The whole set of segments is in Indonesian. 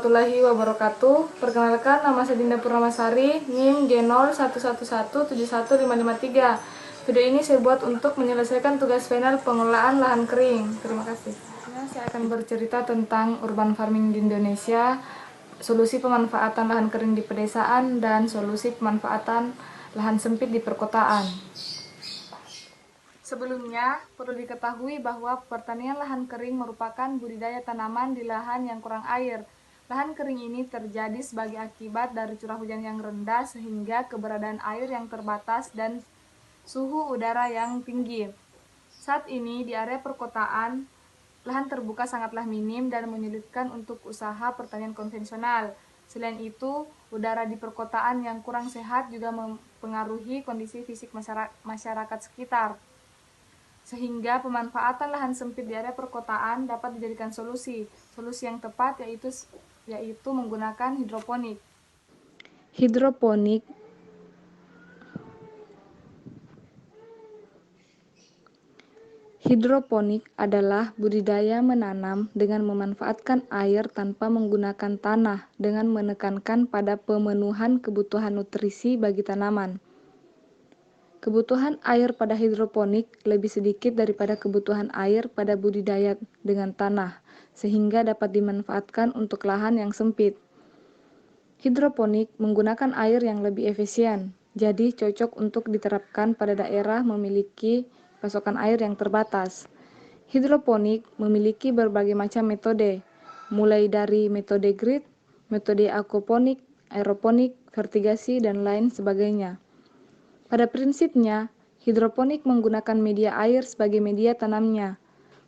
warahmatullahi wabarakatuh. Perkenalkan, nama saya Dinda Purnamasari, NIM G0111711553. Video ini saya buat untuk menyelesaikan tugas final pengelolaan lahan kering. Terima kasih. Saya akan bercerita tentang urban farming di Indonesia, solusi pemanfaatan lahan kering di pedesaan, dan solusi pemanfaatan lahan sempit di perkotaan. Sebelumnya, perlu diketahui bahwa pertanian lahan kering merupakan budidaya tanaman di lahan yang kurang air. Lahan kering ini terjadi sebagai akibat dari curah hujan yang rendah sehingga keberadaan air yang terbatas dan suhu udara yang tinggi. Saat ini di area perkotaan, lahan terbuka sangatlah minim dan menyulitkan untuk usaha pertanian konvensional. Selain itu, udara di perkotaan yang kurang sehat juga mempengaruhi kondisi fisik masyarakat sekitar. Sehingga pemanfaatan lahan sempit di area perkotaan dapat dijadikan solusi. Solusi yang tepat yaitu menggunakan hidroponik. Hidroponik adalah budidaya menanam dengan memanfaatkan air tanpa menggunakan tanah dengan menekankan pada pemenuhan kebutuhan nutrisi bagi tanaman. Kebutuhan air pada hidroponik lebih sedikit daripada kebutuhan air pada budidaya dengan tanah, sehingga dapat dimanfaatkan untuk lahan yang sempit. Hidroponik menggunakan air yang lebih efisien, jadi cocok untuk diterapkan pada daerah memiliki pasokan air yang terbatas. Hidroponik memiliki berbagai macam metode, mulai dari metode grid, metode aquaponik, aeroponik, vertigasi, dan lain sebagainya. Pada prinsipnya, hidroponik menggunakan media air sebagai media tanamnya.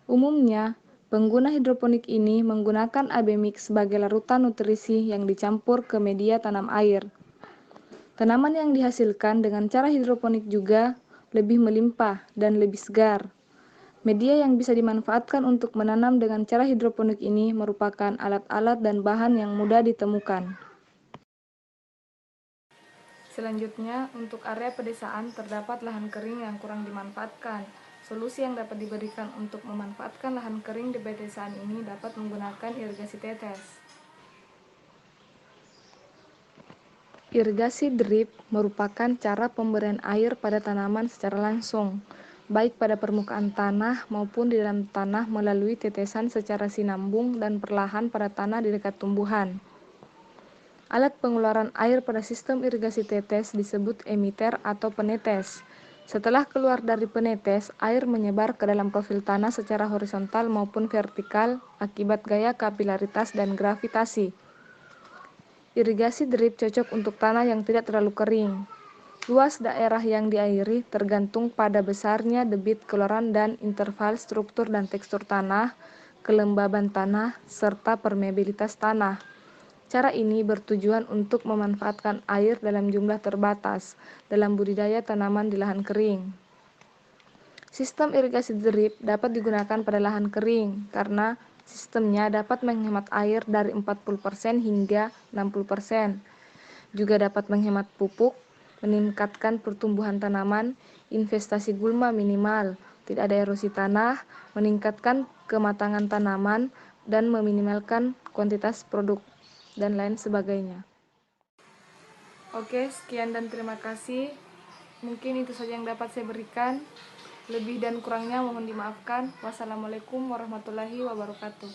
Umumnya, pengguna hidroponik ini menggunakan AB mix sebagai larutan nutrisi yang dicampur ke media tanam air. Tanaman yang dihasilkan dengan cara hidroponik juga lebih melimpah dan lebih segar. Media yang bisa dimanfaatkan untuk menanam dengan cara hidroponik ini merupakan alat-alat dan bahan yang mudah ditemukan. Selanjutnya, untuk area pedesaan terdapat lahan kering yang kurang dimanfaatkan. Solusi yang dapat diberikan untuk memanfaatkan lahan kering di pedesaan ini dapat menggunakan irigasi tetes. Irigasi drip merupakan cara pemberian air pada tanaman secara langsung, baik pada permukaan tanah maupun di dalam tanah melalui tetesan secara sinambung dan perlahan pada tanah di dekat tumbuhan. Alat pengeluaran air pada sistem irigasi tetes disebut emiter atau penetes. Setelah keluar dari penetes, air menyebar ke dalam profil tanah secara horizontal maupun vertikal akibat gaya kapilaritas dan gravitasi. Irigasi drip cocok untuk tanah yang tidak terlalu kering. Luas daerah yang diairi tergantung pada besarnya debit keluaran dan interval struktur dan tekstur tanah, kelembaban tanah, serta permeabilitas tanah. Cara ini bertujuan untuk memanfaatkan air dalam jumlah terbatas dalam budidaya tanaman di lahan kering. Sistem irigasi drip dapat digunakan pada lahan kering karena sistemnya dapat menghemat air dari 40% hingga 60%. Juga dapat menghemat pupuk, meningkatkan pertumbuhan tanaman, investasi gulma minimal, tidak ada erosi tanah, meningkatkan kematangan tanaman, dan meminimalkan kuantitas produk, dan lain sebagainya. Oke, sekian dan terima kasih. Mungkin itu saja yang dapat saya berikan. Lebih dan kurangnya mohon dimaafkan. Wassalamualaikum warahmatullahi wabarakatuh.